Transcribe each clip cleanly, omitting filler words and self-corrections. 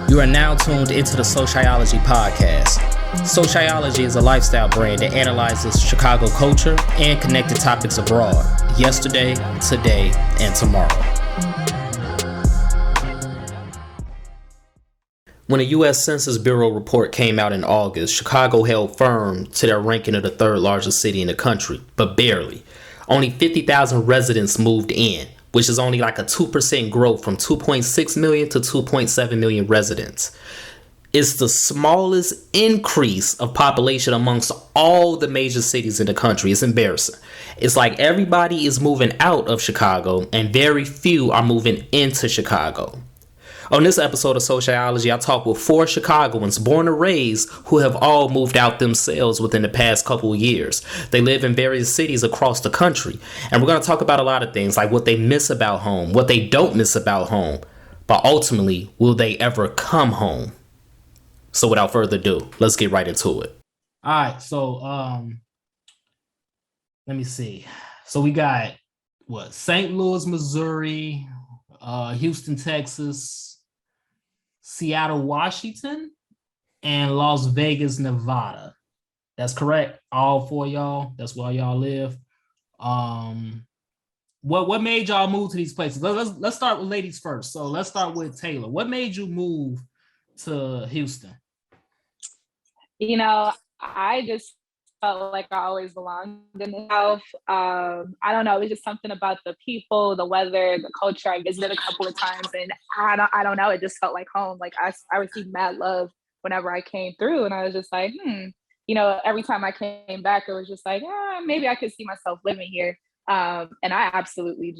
You are now tuned into the SoCHiology podcast. SoCHiology is a lifestyle brand that analyzes Chicago culture and connected topics abroad, yesterday, today, and tomorrow. When a U.S. Census Bureau report came out in August, Chicago held firm to their ranking of the third largest city in the country, but barely. Only 50,000 residents moved in, which is only like a 2% growth from 2.6 million to 2.7 million residents. It's the smallest increase of population amongst all the major cities in the country. It's embarrassing. It's like everybody is moving out of Chicago and very few are moving into Chicago. On this episode of SoCHiology, I talk with 4 Chicagoans born and raised who have all moved out themselves within the past couple of years. They live in various cities across the country. And we're going to talk about a lot of things like what they miss about home, what they don't miss about home. But ultimately, will they ever come home? So without further ado, let's get right into it. All right. So let me see. So we got St. Louis, Missouri, Houston, Texas, Seattle, Washington, and Las Vegas, Nevada. That's correct. All 4 of y'all. That's where y'all live. What made y'all move to these places? Let's start with ladies first. So let's start with Taylor. What made you move to Houston? You know, I just felt like I always belonged in the South. I don't know. It was just something about the people, the weather, the culture. I visited a couple of times, and I don't know. It just felt like home. Like I received mad love whenever I came through, and I was just like, You know, every time I came back, it was just like, maybe I could see myself living here. And I absolutely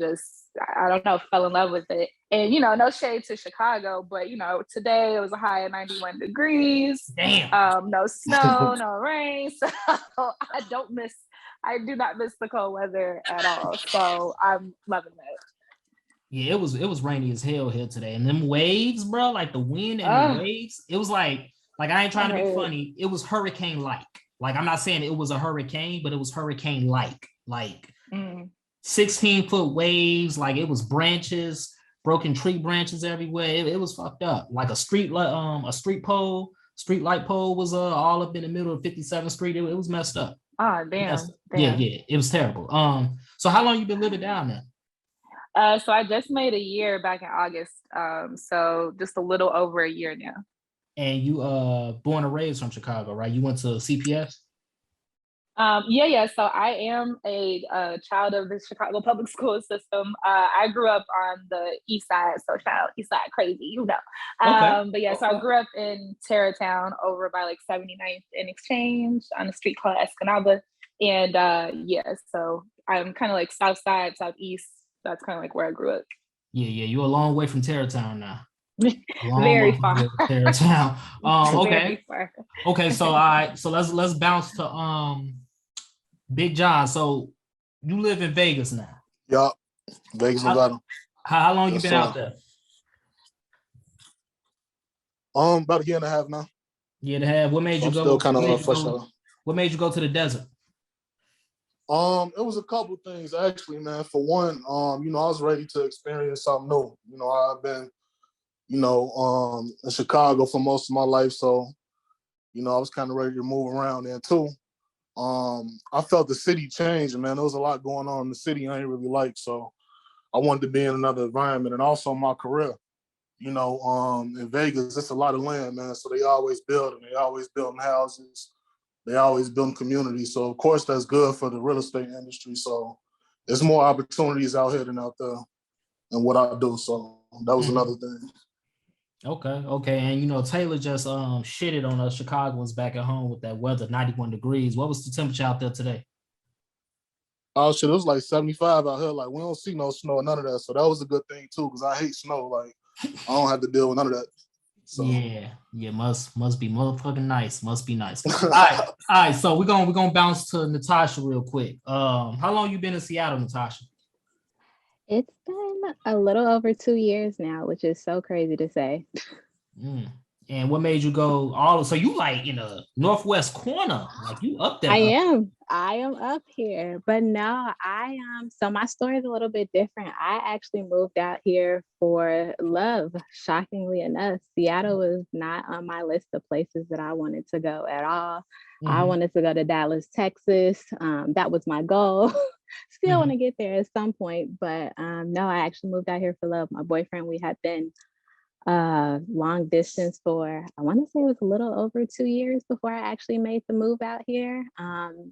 I don't know, fell in love with it. And, you know, no shade to Chicago, but, you know, today it was a high of 91 degrees. Damn. No snow, no rain. So I do not miss the cold weather at all. So I'm loving it. Yeah, it was rainy as hell here today. And them waves, bro, like the wind and the waves, it was like I ain't trying to be funny. It was hurricane-like. Like, I'm not saying it was a hurricane, but it was hurricane-like. Like 16-foot waves, like it was branches, broken tree branches everywhere. It was fucked up. Like a street light pole was all up in the middle of 57th Street. It was messed up. Oh, damn. Yeah, it was terrible. So how long you been living down there? So I just made a year back in August. So just a little over a year now. And you born and raised from Chicago, right? You went to CPS? Yeah. So I am a child of the Chicago public school system. I grew up on the east side, east side crazy, you know. But yeah, so I grew up in Tarrytown over by like 79th and Exchange on a street called Escanaba. And so I'm kind of like south side, southeast. That's kind of like where I grew up. Yeah, you're a long way from Tarrytown now. Very far. Tarrytown. Okay. Okay, so all right, so let's bounce to Big John. So you live in Vegas now. Yup. Vegas, Nevada. How long you been out there? About a year and a half now. Year and a half. What made you go? Still kind of fresh out. What made you go to the desert? It was a couple things actually, man. For one, you know, I was ready to experience something new. You know, I've been, in Chicago for most of my life, so you know, I was kind of ready to move around there too. I felt the city changing, man. There was a lot going on in the city I ain't really like, so I wanted to be in another environment, and also my career. You know, in Vegas, it's a lot of land, man. So they always building houses, they always building communities. So of course that's good for the real estate industry. So there's more opportunities out here than out there, and what I do. So that was another thing. Okay. And you know, Taylor just shitted on us Chicagoans back at home with that weather, 91 degrees. What was the temperature out there today? Oh shit, it was like 75 out here. Like, we don't see no snow or none of that. So that was a good thing too, because I hate snow. Like, I don't have to deal with none of that. So yeah, must be motherfucking nice. Must be nice. All right. So we're gonna bounce to Natasha real quick. How long you been in Seattle, Natasha? It's been a little over 2 years now, which is so crazy to say. And what made you go so you like in a northwest corner, like you up there? I am up here, but no, I am. So my story is a little bit different. I actually moved out here for love. Shockingly enough, Seattle was not on my list of places that I wanted to go at all. I wanted to go to Dallas, Texas. That was my goal. Still want to get there at some point, but no, I actually moved out here for love. My boyfriend, we had been long distance for, I want to say it was a little over 2 years before I actually made the move out here.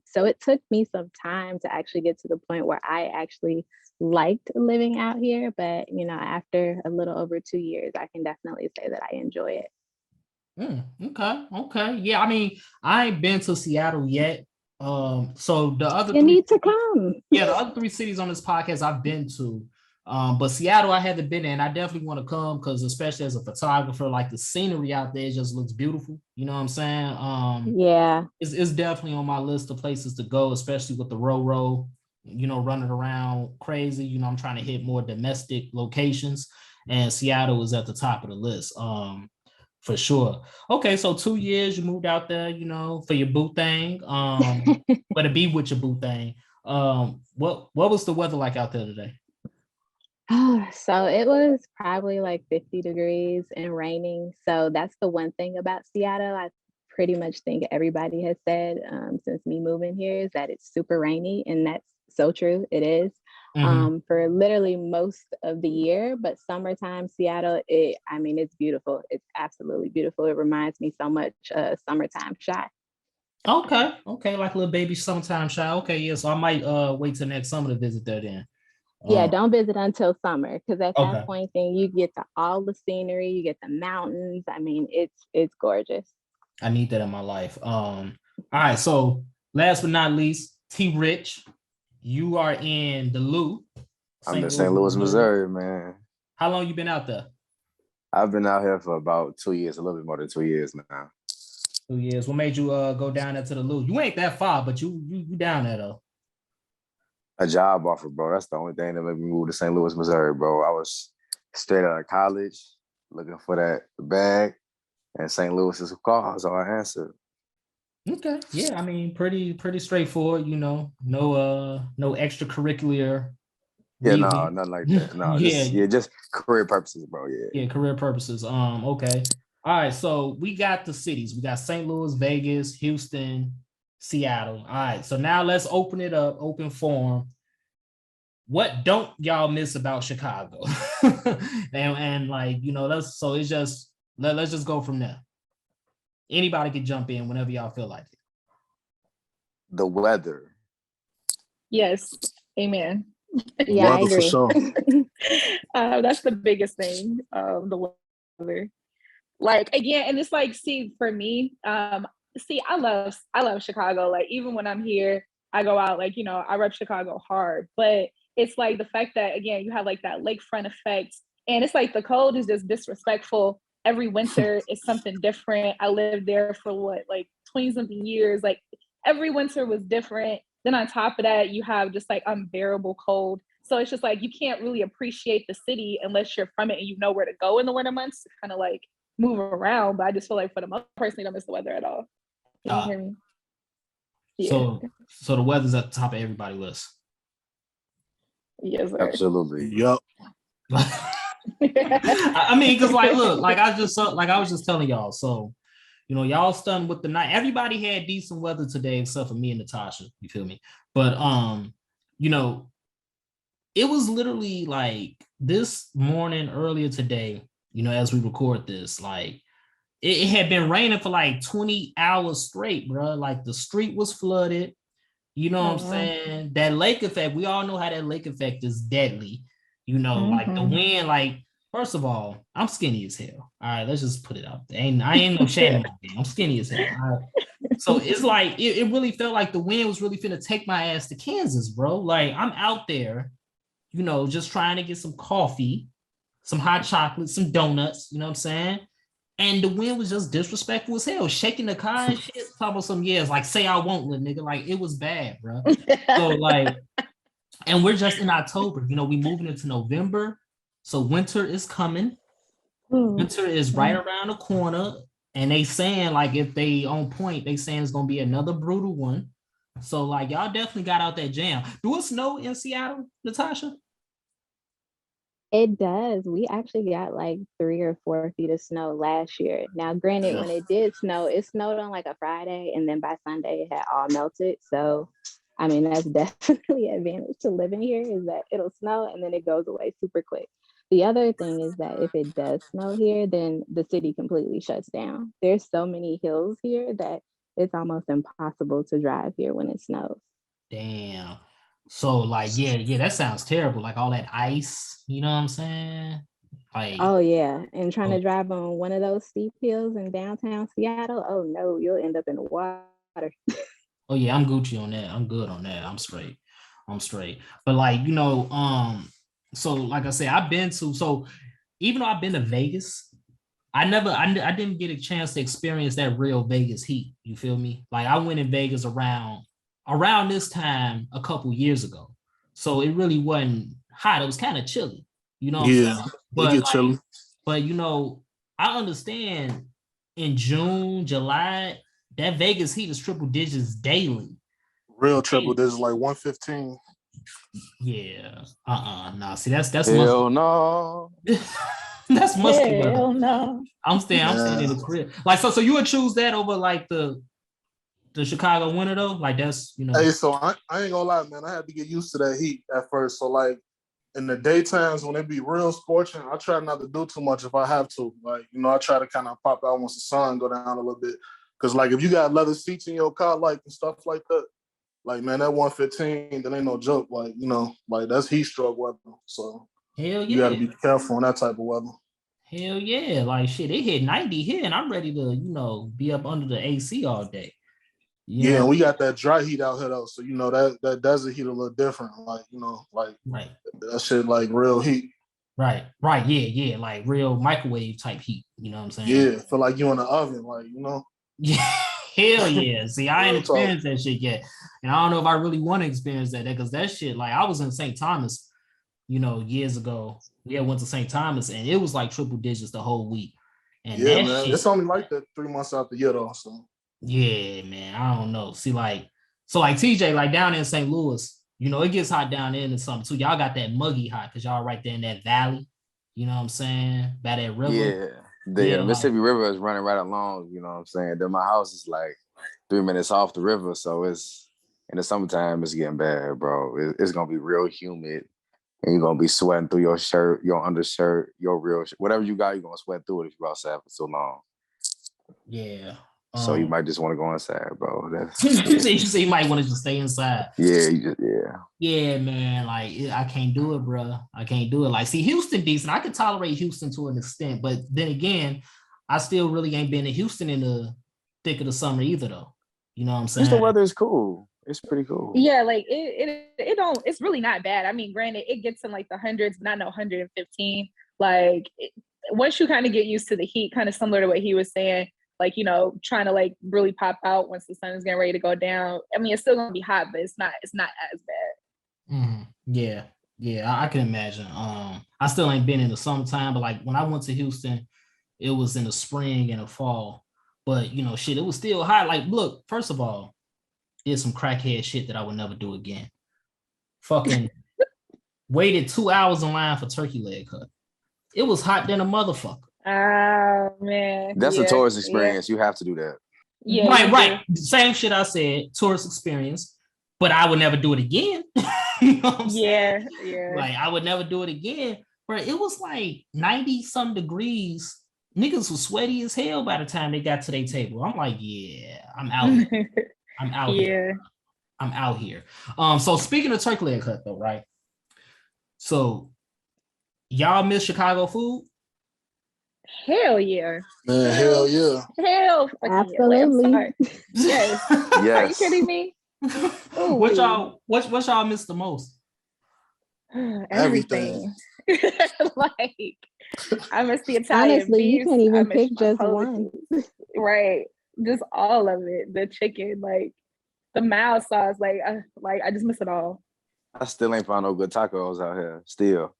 So it took me some time to actually get to the point where I actually liked living out here. But, you know, after a little over 2 years, I can definitely say that I enjoy it. Okay. Yeah, I mean, I ain't been to Seattle yet. So the other You need to come. Yeah, the other 3 cities on this podcast I've been to. But Seattle, I haven't been there, and I definitely want to come because, especially as a photographer, like the scenery out there just looks beautiful. You know what I'm saying? Yeah, it's definitely on my list of places to go, especially with the Roro, you know, running around crazy. You know, I'm trying to hit more domestic locations, and Seattle is at the top of the list. For sure. Okay, so 2 years you moved out there, you know, for your boo thing. But to be with your boo thing. What was the weather like out there today? So it was probably like 50 degrees and raining. So that's the one thing about Seattle. I pretty much think everybody has said since me moving here is that it's super rainy, and that's so true. It is for literally most of the year, but summertime Seattle, it's beautiful. It's absolutely beautiful. It reminds me so much summertime Shy. Okay, like a little baby summertime Shy. Okay, yeah. So I might wait till next summer to visit there then. Yeah, don't visit until summer, because at Okay. that point, then you get to all the scenery, you get the mountains. I mean, it's gorgeous. I need that in my life. All right. So last but not least, T Rich, you are in the Lou. I'm in St. Louis, Missouri, man. How long you been out there? I've been out here for about 2 years, a little bit more than 2 years now. 2 years. What made you go down there to the Lou? You ain't that far, but you down there though. A job offer, bro. That's the only thing that made me move to St. Louis, Missouri, bro. I was straight out of college looking for that bag, and St. Louis is a call, so I answered. Okay. Yeah, I mean, pretty straightforward, you know. No extracurricular. Yeah, no, nothing like that. No, just career purposes, bro. Yeah, career purposes. Okay. All right, so we got the cities. We got St. Louis, Vegas, Houston, Seattle. All right, so now let's open it up, open forum. What don't y'all miss about Chicago? and like, you know, let's just go from there. Anybody can jump in whenever y'all feel like it. The weather. Yes, amen. Yeah, I agree. For sure. That's the biggest thing. The weather. Like, again, and it's like, see, for me, I love Chicago. Like, even when I'm here, I go out, like, you know, I rep Chicago hard. But it's like the fact that, again, you have like that lakefront effect, and it's like the cold is just disrespectful. Every winter is something different. I lived there for 20-something years. Like, every winter was different. Then on top of that, you have just like unbearable cold. So it's just like you can't really appreciate the city unless you're from it and you know where to go in the winter months to kind of like move around. But I just feel like for the most, personally, don't miss the weather at all. Can you hear me? Yeah. So the weather's at the top of everybody's list. Yes, sir. Absolutely. Yep. I mean, because like, look, like I was just telling y'all. So, you know, y'all stunned with the night. Everybody had decent weather today, except for me and Natasha. You feel me? But you know, it was literally like this morning, earlier today. You know, as we record this, like it had been raining for like 20 hours straight, bro. Like the street was flooded. You know what I'm saying? That lake effect, we all know how that lake effect is deadly. You know, like the wind, like, first of all, I'm skinny as hell. All right, let's just put it out there. I ain't no shame. I'm skinny as hell. Right? So it's like, it really felt like the wind was really finna take my ass to Kansas, bro. Like, I'm out there, you know, just trying to get some coffee, some hot chocolate, some donuts, you know what I'm saying? And the wind was just disrespectful as hell, shaking the car and shit. Talking about some years, like, say I won't, little nigga. Like, it was bad, bro. So, like, and we're just in October. You know, we moving into November. So winter is coming. Winter is right around the corner, and they saying like if they on point, they saying it's gonna be another brutal one. So like y'all definitely got out that jam. Do it snow in Seattle, Natasha? It does. We actually got like 3 or 4 feet of snow last year. Now, granted, Yeah. when it did snow, it snowed on like a Friday, and then by Sunday it had all melted. So, I mean, that's definitely an advantage to living here is that it'll snow and then it goes away super quick. The other thing is that if it does snow here, then the city completely shuts down. There's so many hills here that it's almost impossible to drive here when it snows. Damn. So like yeah, that sounds terrible. Like all that ice, you know what I'm saying? Like Oh yeah, and trying to oh, drive on one of those steep hills in downtown Seattle. Oh no, you'll end up in the water. oh yeah, I'm Gucci on that. I'm good on that. I'm straight. I'm straight. But like, so like I said, I've been to so even though I've been to Vegas, I didn't get a chance to experience that real Vegas heat. You feel me? Like I went in Vegas around this time a couple years ago. So it really wasn't hot. It was kind of chilly. You know what I'm saying? Yeah, it But get like, chilly. but I understand in June, July, that Vegas heat is triple digits daily. Real triple digits like 115. Yeah. Nah. See, that's musty. Hell no. That's musty weather. Hell no. I'm staying in Man. the crib. Like so you would choose that over like the Chicago winter though? Like that's Hey, so I ain't gonna lie, man. I had to get used to that heat at first. So like in the daytimes when it be real scorching, I try not to do too much if I have to. Like, I try to kind of pop out once the sun go down a little bit. Cause like if you got leather seats in your car, like and stuff like that, like man, that 115, that ain't no joke. Like, like that's heat stroke weather. So hell you gotta yeah. be careful on that type of weather. Hell yeah. Like shit, it hit 90 here and I'm ready to, be up under the AC all day. You Yeah, know, and we got that dry heat out here though. So that desert heat a little different. Like, like right. that shit like real heat. Right. Right. Yeah. Like real microwave type heat. You know what I'm saying? Yeah, feel like you in the oven, like. Yeah. Hell yeah. See, I ain't Real talk. experienced that shit yet. And I don't know if I really want to experience that because that shit, like I was in St. Thomas, years ago. We went to St. Thomas and it was like triple digits the whole week. And Yeah, that man. It's shit, only like that 3 months out the year though. So yeah, man. I don't know. See, like TJ, like down in St. Louis, it gets hot down there and something too. Y'all got that muggy hot because y'all right there in that valley. You know what I'm saying? By that river. Yeah. The Yeah, like Mississippi River is running right along, you know what I'm saying? Then my house is like 3 minutes off the river. So it's in the summertime, it's getting bad, bro. It's gonna be real humid. And you're gonna be sweating through your shirt, your undershirt, your real whatever you got, you're gonna sweat through it if you're outside for so long. yeah. So you might just want to go inside, bro. So you might want to just stay inside. Yeah, Yeah, man. Like I can't do it, bro. I can't do it. Like, see, Houston decent. I can tolerate Houston to an extent, but then again, I still really ain't been to Houston in the thick of the summer either, though. You know what I'm Houston saying? weather is cool. It's pretty cool. Yeah, like it don't. It's really not bad. I mean, granted, it gets in like the hundreds, but not no 115. Like once you kind of get used to the heat, kind of similar to what he was saying. Like trying to like really pop out once the sun is getting ready to go down. I mean, it's still gonna be hot, but it's not as bad. Yeah, yeah, I can imagine. I still ain't been in the summertime, but like when I went to Houston, it was in the spring and the fall. But shit, it was still hot. Like, look, first of all, did some crackhead shit that I would never do again. Fucking waited 2 hours in line for turkey leg cut. It was hot than a motherfucker. Oh man, That's a tourist experience. You have to do that. Yeah, right. Same shit I said, tourist experience, but I would never do it again. You know what I'm saying? Yeah. Like I would never do it again. But it was like 90 some degrees. Niggas was sweaty as hell by the time they got to their table. I'm like, yeah, I'm out here. I'm out here. I'm out here. So speaking of turkey leg cut though, right? So y'all miss Chicago food? Hell yeah. man, hell yeah. Hell Absolutely. Wait, yes. Yes. Are you kidding me? What y'all miss the most? Everything. Like I miss the Italian Honestly, beef. you can't even I pick miss just Polish. one. Right. Just all of it. The chicken, like the mild sauce, like I just miss it all. I still ain't found no good tacos out here. Still.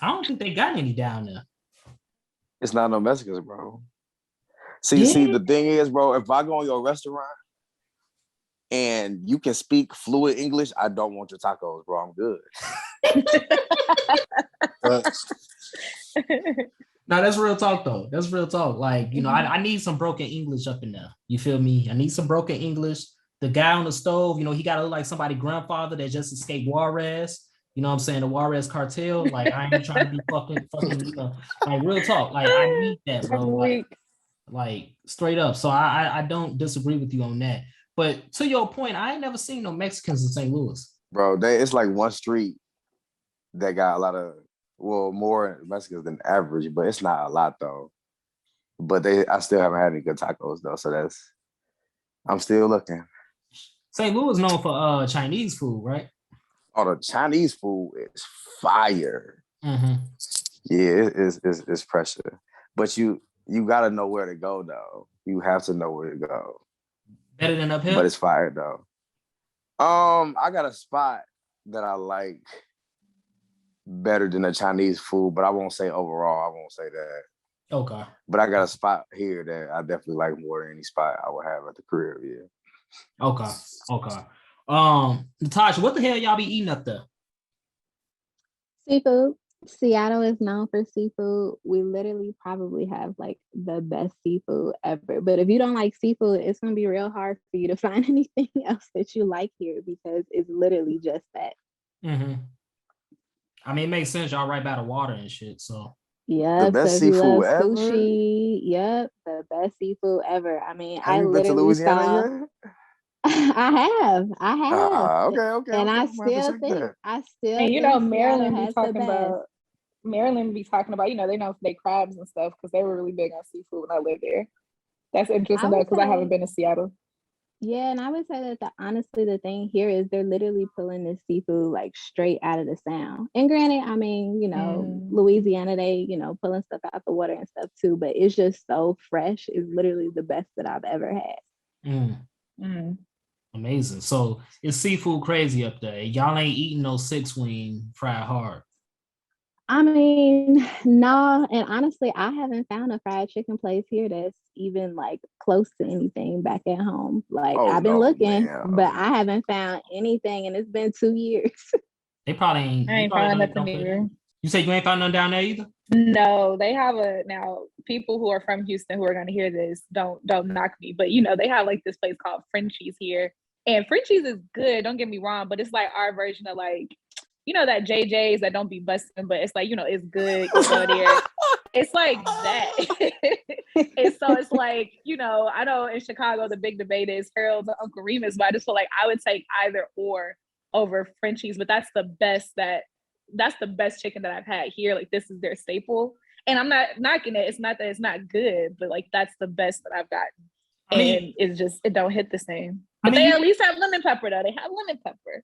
I don't think they got any down there. It's not no Mexicans, bro. See, the thing is, bro, if I go in your restaurant and you can speak fluent English, I don't want your tacos, bro. I'm good. No, that's real talk though. That's real talk. Like, I need some broken English up in there. You feel me? I need some broken English. The guy on the stove, he got to look like somebody's grandfather that just escaped Juarez. You know what I'm saying? The Juarez cartel. Like, I ain't trying to be fucking, like real talk. Like, I need that, bro. Like straight up. So I don't disagree with you on that. But to your point, I ain't never seen no Mexicans in St. Louis. Bro, it's like one street that got a lot of, more Mexicans than average, but it's not a lot though. But I still haven't had any good tacos though. So I'm still looking. St. Louis is known for Chinese food, right? Oh, the Chinese food is fire. Mm-hmm. Yeah, it's pressure. But you gotta know where to go though. You have to know where to go. Better than up here? But it's fire though. I got a spot that I like better than the Chinese food, but I won't say overall. I won't say that. Okay. But I got a spot here that I definitely like more than any spot I would have at the crib. Yeah. Okay. Natasha, what the hell y'all be eating up there? Seafood. Seattle is known for seafood. We literally probably have like the best seafood ever. But if you don't like seafood, it's gonna be real hard for you to find anything else that you like here because it's literally just that. Mm-hmm. I mean, it makes sense. Y'all right by the water and shit. So yeah, the best seafood ever. Sushi. Yep, the best seafood ever. I mean, have you been to Louisiana yet? I have. Okay. And I still Maryland be talking about, they know they crabs and stuff because they were really big on seafood when I lived there. That's interesting though, because I haven't been to Seattle. Yeah, and I would say that honestly, the thing here is they're literally pulling the seafood like straight out of the Sound. And granted, I mean, Louisiana, they, pulling stuff out the water and stuff too, but it's just so fresh. It's literally the best that I've ever had. Amazing. So it's seafood crazy up there. Y'all ain't eating no 6-wing fried hard. I mean, no, and honestly, I haven't found a fried chicken place here that's even like close to anything back at home. Like I've been looking, but I haven't found anything, and it's been 2 years. They probably ain't. I ain't found nothing either. You say you ain't found nothing down there either? No, they have now people who are from Houston who are going to hear this, don't knock me, but they have like this place called Frenchie's here, and Frenchie's is good. Don't get me wrong, but it's like our version of like, that JJ's that don't be busting, but it's like, it's good. You go there. It's like that. And so it's like, I know in Chicago, the big debate is Harold's and Uncle Remus, but I just feel like I would take either or over Frenchie's, but that's the best chicken that I've had here. Like this is their staple. And I'm not knocking it. It's not that it's not good, but like that's the best that I've gotten. And it's just, it don't hit the same. But they at least have lemon pepper though. They have lemon pepper.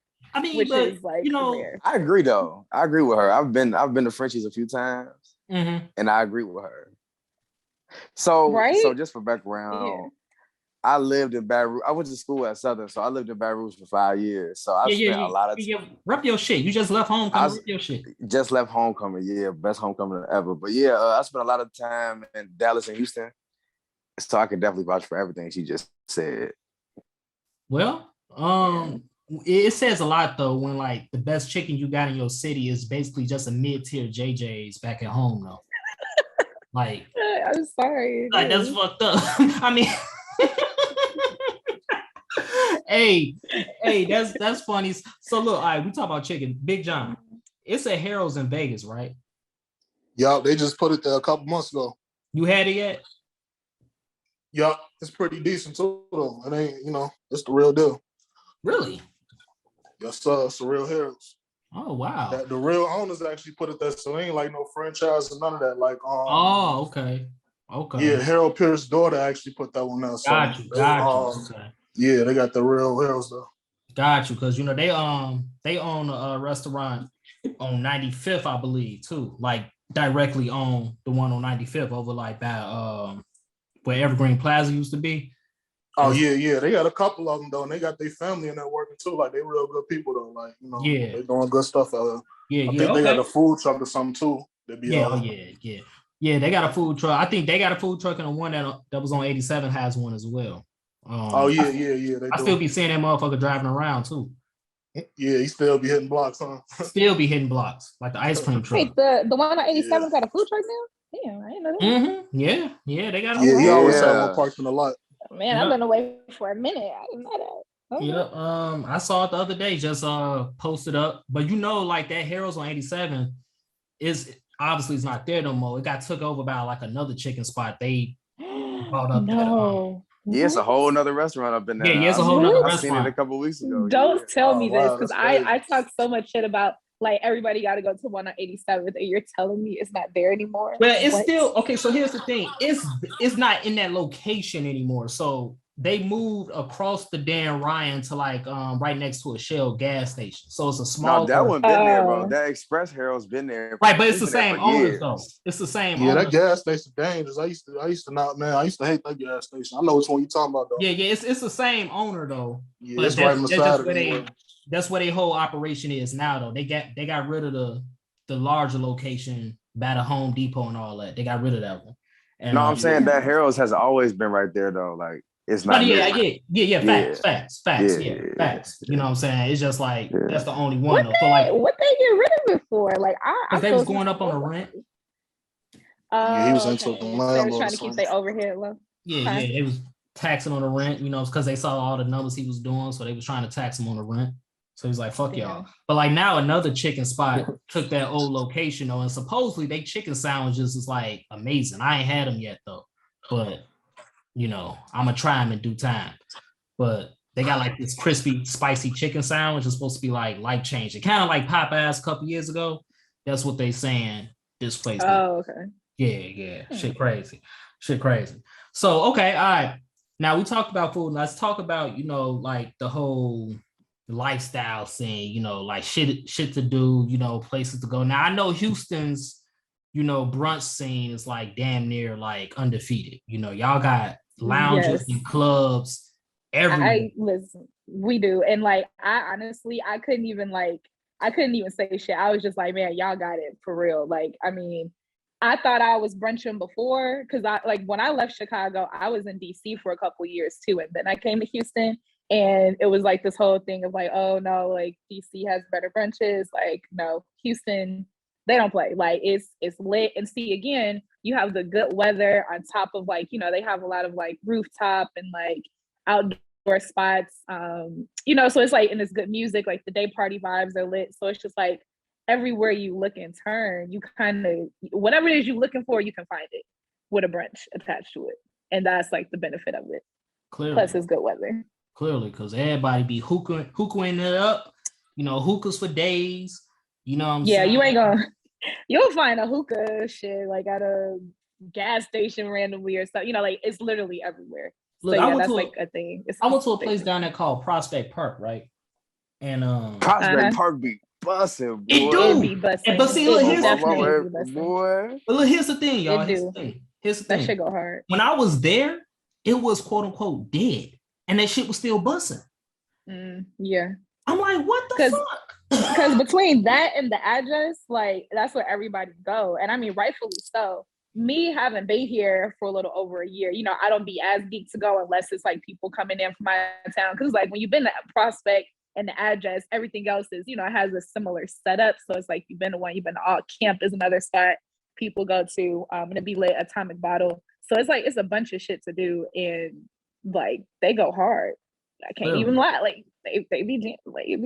Which is like rare. I agree though. I agree with her. I've been to Frenchie's a few times, and I agree with her. So just for background, I lived in Baton Rouge. I went to school at Southern, so I lived in Baton Rouge for 5 years. So I spent a lot of time. Rep your shit. You just left homecoming. Rep your shit. Just left homecoming. Yeah, best homecoming ever. But yeah, I spent a lot of time in Dallas and Houston, so I can definitely vouch for everything she just said. Well, it says a lot though when like the best chicken you got in your city is basically just a mid-tier JJ's back at home though. Like I'm sorry. Like that's fucked up. I mean hey, that's funny. So look, all right, we talk about chicken. Big John, it's a Harold's in Vegas, right? Yup, they just put it there a couple months ago. You had it yet? Yup, it's pretty decent too though. It ain't, it's the real deal. Really? Yes, sir. It's the real Harold's. Oh wow. The real owners actually put it there, so it ain't like no franchise or none of that. Like okay. Yeah, Harold Pierce's daughter actually put that one there. So got you. Okay. Yeah, they got the real Harold's though. Got you, because they own a restaurant on 95th, I believe, too. Like directly on the one on 95th over like by where Evergreen Plaza used to be. Oh yeah. They got a couple of them though, and they got their family in there working too. Like they real good people though. Like they're doing good stuff out there. I think they got a food truck or something too. Yeah. Yeah, they got a food truck. I think they got a food truck, and the one that was on 87 has one as well. Oh yeah, yeah, they I do. still be seeing that motherfucker driving around too. Yeah, he still be hitting blocks, huh? Still be hitting blocks like the ice cream truck. Wait, the one on 87 got a food truck now? Damn, I didn't know that. Yeah, they got a Yeah, he always had one Yeah. parked in the lot. Man, I've been away for a minute. I didn't know that. Okay. Yeah, I saw it the other day, just posted up. But like that Harold's on 87 is obviously it's not there no more. It got took over by like another chicken spot. They brought up No. Yeah, it's a whole nother restaurant up in there. Yeah, it's a whole nother I seen it a restaurant. couple weeks ago. Don't tell me this, wow, because that's crazy. I talk so much shit about like everybody got to go to one on 87th, and you're telling me it's not there anymore. Well, it's What? still okay. So here's the thing: it's not in that location anymore. So they moved across the Dan Ryan to like right next to a Shell gas station. So it's a small. No, that one been there, bro. That Express Harold's been there. Right, but it's the been there same for owners years. though. It's the same. Yeah, owners. that gas station dangerous. I used to not, man. I used to hate that gas station. I know which one you talking about though. Yeah, it's the same owner though. Yeah, but it's right beside it. That's where their whole operation is now though. They got rid of the larger location by the Home Depot and all that. They got rid of that one. And, no, I'm saying that Harold's has always been right there though. Like it's not. Facts. Facts. You know what I'm saying? It's just like that's the only one though. So like, what they get rid of it for? Like because they was going up on the rent. Yeah, he was into the They were trying to keep their overhead low. Yeah, it was taxing on the rent, because they saw all the numbers he was doing, so they was trying to tax him on the rent. So he's like, fuck y'all. But like now another chicken spot took that old location though, and supposedly they chicken sandwiches is like amazing. I ain't had them yet though, but I'm gonna try them in due time. But they got like this crispy, spicy chicken sandwich. It's supposed to be like life changing, kind of like Popeyes a couple years ago. That's what they saying this place. Oh, okay. Yeah. Shit crazy. So okay, all right. Now we talked about food. Let's talk about like the whole lifestyle scene. Like shit to do. Places to go. Now I know Houston's brunch scene is like damn near like undefeated. Y'all got lounges and clubs everywhere. Listen, we do, and like I honestly I couldn't even say shit. I was just like, man, y'all got it for real. Like, I mean, I thought I was brunching before because when I left Chicago, I was in DC for a couple years too, and then I came to Houston, and it was like this whole thing of like, oh no, like DC has better brunches. Like, no, Houston, they don't play. Like it's lit, and see again, you have the good weather on top of like they have a lot of like rooftop and like outdoor spots. So it's like, and it's good music. Like the day party vibes are lit, so it's just like. Everywhere you look and turn, you kind of whatever it is you're looking for, you can find it with a brunch attached to it, and that's like the benefit of it. Clearly, plus it's good weather. Clearly, because everybody be hookahing it up, hookahs for days. You know what I'm saying? You'll find a hookah shit like at a gas station randomly or something. Like it's literally everywhere. Look, so that's like a thing. I went to a place down there called Prospect Park, right? And Prospect Park be busting, boy. It do be busting. But see, look, here's the thing, y'all. Here's the thing. That shit go hard. When I was there, it was quote unquote dead, and that shit was still busting. Yeah. I'm like, what the fuck? Because between that and the address, like that's where everybody go, and I mean, rightfully so. Me having been here for a little over a year, I don't be as geeked to go unless it's like people coming in from my town. Because like when you've been to Prospect. And the address, everything else is, it has a similar setup. So it's like you've been to one, you've been to all camp is another spot people go to. And be lit Atomic Bottle. So it's like it's a bunch of shit to do, and like they go hard. I can't even lie. Like they be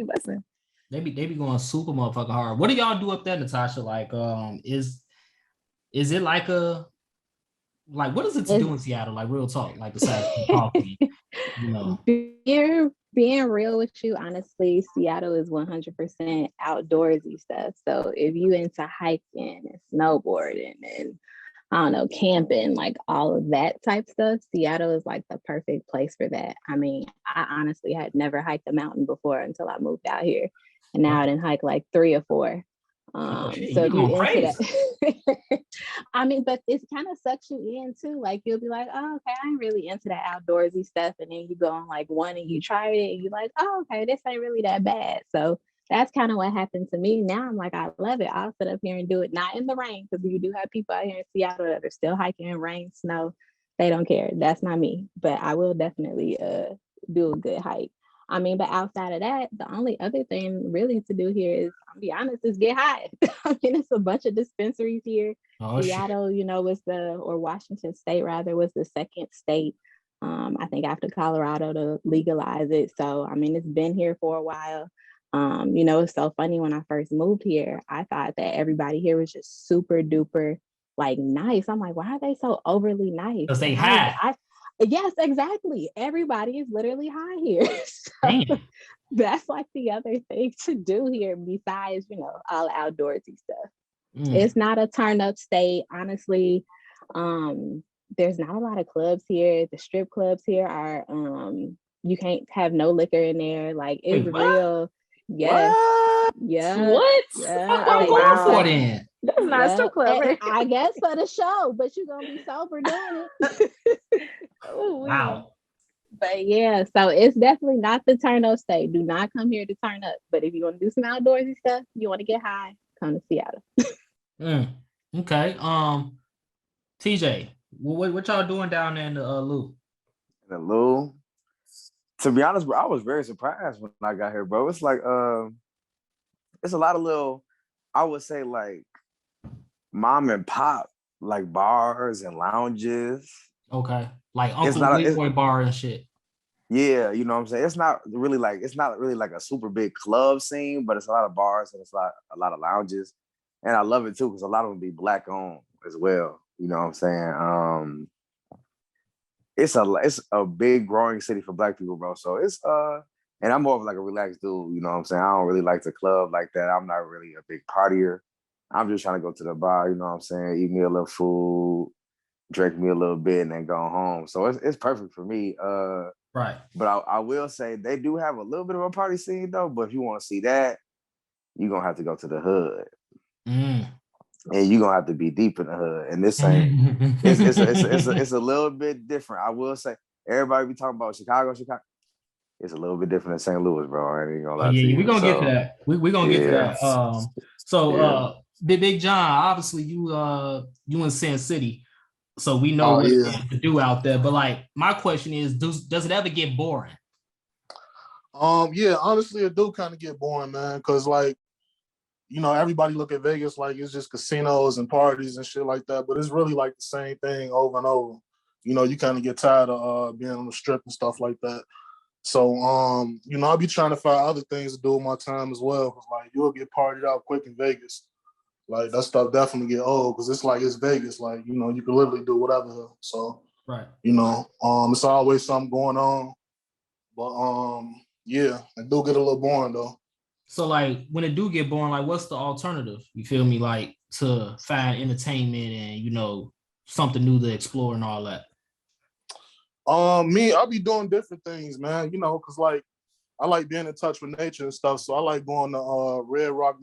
busting. They be going super motherfucking hard. What do y'all do up there, Natasha? Like, is it like what is it to do in Seattle? Like real talk, like besides coffee, Being real with you, honestly, Seattle is 100% outdoorsy stuff. So if you into hiking and snowboarding and I don't know, camping, like all of that type stuff, Seattle is like the perfect place for that. I mean, I honestly had never hiked a mountain before until I moved out here. And now I didn't hike like 3 or 4. So if you into that, I mean, but it kind of sucks you in too. Like you'll be like, oh, okay, I'm really into that outdoorsy stuff, and then you go on like one and you try it, and you're like, oh, okay, this ain't really that bad. So that's kind of what happened to me. Now I'm like, I love it. I'll sit up here and do it, not in the rain, because you do have people out here in Seattle that are still hiking in rain, snow. They don't care. That's not me. But I will definitely do a good hike. I mean, but outside of that, the only other thing really to do here is, I'll be honest, is get high. I mean, it's a bunch of dispensaries here. Seattle, shit. Was or Washington State rather, was the second state, I think after Colorado, to legalize it. So, I mean, it's been here for a while. It's so funny, when I first moved here, I thought that everybody here was just super duper like nice. I'm like, why are they so overly nice? Because they high. Yes, exactly. Everybody is literally high here. So that's like the other thing to do here besides, all outdoorsy stuff. It's not a turn up state, honestly. There's not a lot of clubs here. The strip clubs here are you can't have no liquor in there. Like, it's real. Yes. Yeah. What? Yeah. I'm going for then. That's not a strip club. Right? I guess for the show, but you're gonna be sober doing it. Wow. But yeah, so it's definitely not the turn up state. Do not come here to turn up. But if you want to do some outdoorsy stuff, you want to get high, come to Seattle. Okay. TJ, what y'all doing down there in the Lou? The Lou. To be honest, bro, I was very surprised when I got here, bro. It's like it's a lot of little, I would say, like mom and pop, like bars and lounges. Okay. Like Uncle Leroy bar and shit. Yeah, you know what I'm saying? It's not really like a super big club scene, but it's a lot of bars and it's a lot of lounges. And I love it too, because a lot of them be Black owned as well. You know what I'm saying? It's a big growing city for Black people, bro. So it's and I'm more of like a relaxed dude, you know what I'm saying? I don't really like to club like that. I'm not really a big partier. I'm just trying to go to the bar, you know what I'm saying? Eat me a little food, drink me a little bit, and then go home. So it's perfect for me. Right. But I will say they do have a little bit of a party scene though. But if you want to see that, you're gonna have to go to the hood. And you're gonna have to be deep in the hood. And this ain't it's a little bit different. I will say, everybody be talking about Chicago. It's a little bit different than St. Louis, bro. I ain't gonna lie to you. We're gonna get to that. We're gonna get to that. Big John, obviously you in Sin City, so we know what to do out there. But like, my question is, does it ever get boring? Yeah, honestly, it do kind of get boring, man, because like, everybody look at Vegas like it's just casinos and parties and shit like that, but it's really like the same thing over and over. You kind of get tired of being on the strip and stuff like that. So, I'll be trying to find other things to do with my time as well. Cause like, you'll get partied out quick in Vegas. Like, that stuff definitely get old, because it's Vegas. Like, you can literally do whatever. So, right. It's always something going on. But yeah, it do get a little boring though. So like, when it do get boring, like, what's the alternative? You feel me? Like, to find entertainment and something new to explore and all that. I'll be doing different things, man. Because like, I like being in touch with nature and stuff. So I like going to Red Rock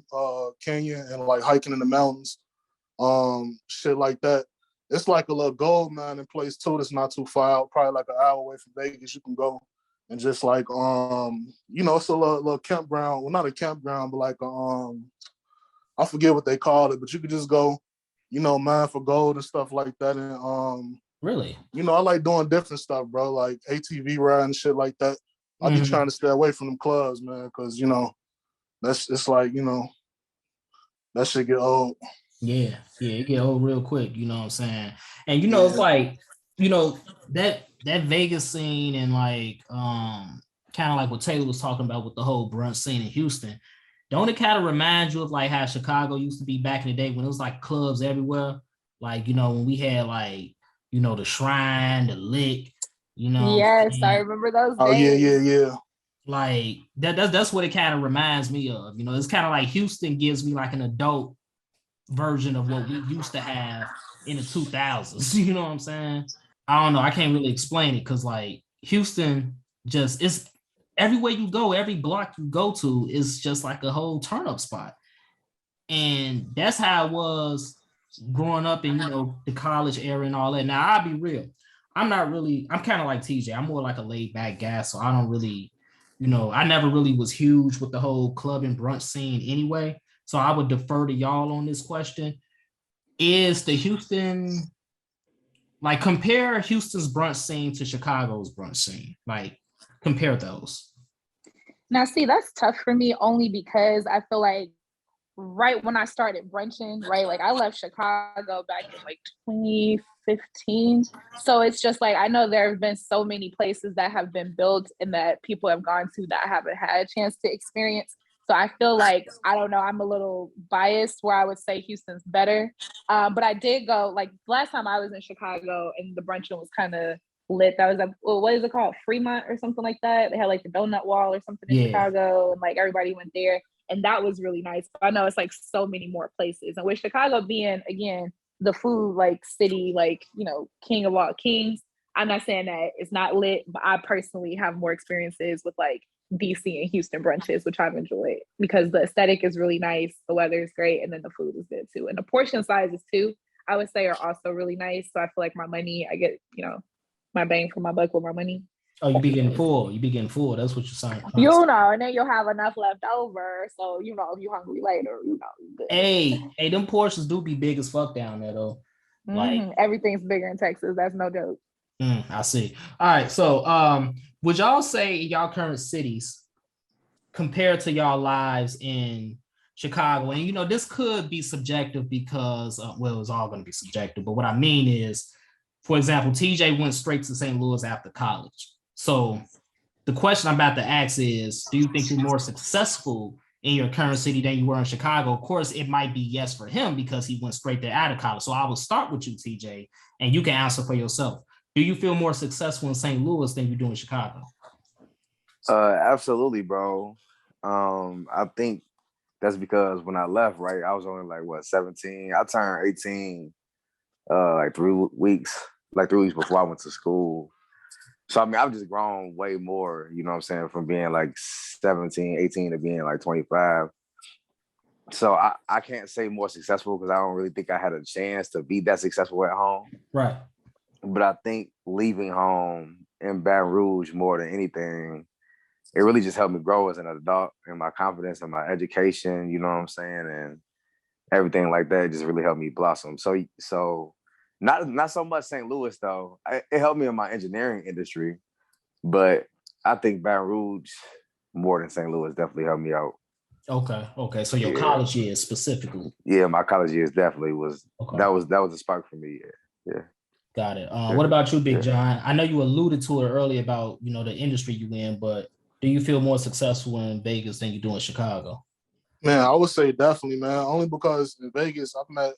Canyon and like hiking in the mountains, shit like that. It's like a little gold mine in place too. That's not too far out, probably like an hour away from Vegas. You can go and just like it's a little campground. Well, not a campground, but like I forget what they call it. But you could just go, mine for gold and stuff like that. And really, I like doing different stuff, bro. Like ATV riding and shit like that. I be trying to stay away from them clubs, man, because it's like that shit get old. Yeah, it get old real quick. You know what I'm saying? And it's like that Vegas scene and like kind of like what Taylor was talking about with the whole brunch scene in Houston. Don't it kind of remind you of like how Chicago used to be back in the day when it was like clubs everywhere? Like when we had like the Shrine, the Lick. Yes, I remember those days. Oh yeah. Like that's what it kind of reminds me of. It's kind of like Houston gives me like an adult version of what we used to have in the 2000s. You know what I'm saying? I don't know. I can't really explain it because like Houston just is everywhere you go, every block you go to is just like a whole turn up spot. And that's how it was growing up in the college era and all that. Now I'll be real. I'm kind of like TJ. I'm more like a laid back guy, so I don't really I never really was huge with the whole club and brunch scene anyway. So I would defer to y'all on this question. Is the Houston, like, compare Houston's brunch scene to Chicago's brunch scene? Like, compare those. Now, see, that's tough for me only because I feel like right when I started brunching, right, like I left Chicago back in like 2015. So it's just like I know there have been so many places that have been built and that people have gone to that I haven't had a chance to experience. So I feel like, I don't know, I'm a little biased where I would say Houston's better. But I did go, like last time I was in Chicago and the brunching was kind of lit. That was what is it called? Fremont or something like that. They had like the donut wall or something in Chicago, and like everybody went there. And that was really nice. But I know it's like so many more places. And with Chicago being, again, the food like city, like, king of all kings, I'm not saying that it's not lit, but I personally have more experiences with like DC and Houston brunches, which I've enjoyed because the aesthetic is really nice, the weather is great, and then the food is good too. And the portion sizes too, I would say, are also really nice. So I feel like my money, I get, my bang for my buck with my money. Oh, you be getting full. You be getting full. That's what you're saying. And then you'll have enough left over. So, if you're hungry later, good. Hey, them portions do be big as fuck down there though. Like everything's bigger in Texas. That's no joke. I see. All right. So would y'all say y'all current cities compared to y'all lives in Chicago? And this could be subjective because it's all going to be subjective. But what I mean is, for example, TJ went straight to St. Louis after college. So the question I'm about to ask is, do you think you're more successful in your current city than you were in Chicago? Of course, it might be yes for him because he went straight there out of college. So I will start with you, TJ, and you can answer for yourself. Do you feel more successful in St. Louis than you do in Chicago? Absolutely, bro. I think that's because when I left, right, I was only like 17. I turned 18 like 3 weeks before I went to school. So I mean, I've just grown way more, you know what I'm saying, from being like 17, 18 to being like 25. So I can't say more successful because I don't really think I had a chance to be that successful at home. Right. But I think leaving home in Baton Rouge more than anything, it really just helped me grow as an adult and my confidence and my education, you know what I'm saying? And everything like that just really helped me blossom. So not so much St. Louis though. It helped me in my engineering industry, but I think Baton Rouge more than St. Louis definitely helped me out. Okay. So your college years specifically. Yeah, my college years definitely was that was a spark for me. Yeah. Got it. What about you, Big John? I know you alluded to it earlier about the industry you in, but do you feel more successful in Vegas than you do in Chicago? Man, I would say definitely, man. Only because in Vegas I've met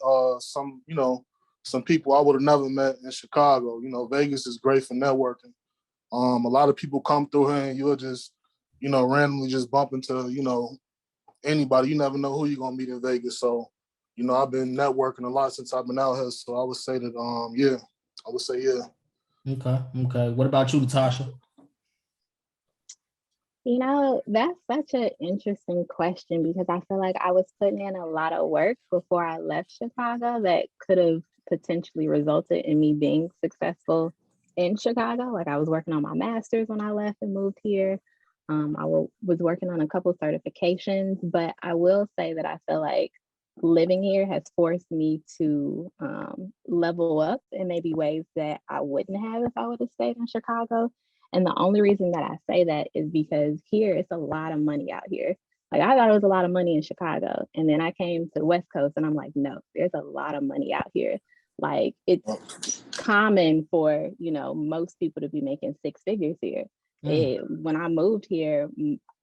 some people I would have never met in Chicago. Vegas is great for networking. A lot of people come through here and you'll just, randomly just bump into, anybody. You never know who you're gonna meet in Vegas. So, I've been networking a lot since I've been out here. So I would say that, I would say yeah. Okay. What about you, Natasha? That's such an interesting question because I feel like I was putting in a lot of work before I left Chicago that could have potentially resulted in me being successful in Chicago. Like I was working on my master's when I left and moved here. I was working on a couple certifications, but I will say that I feel like living here has forced me to level up in maybe ways that I wouldn't have if I would have stayed in Chicago. And the only reason that I say that is because here it's a lot of money out here. Like I thought it was a lot of money in Chicago. And then I came to the West Coast and I'm like, no, there's a lot of money out here. Like it's common for, most people to be making 6 figures here. When I moved here,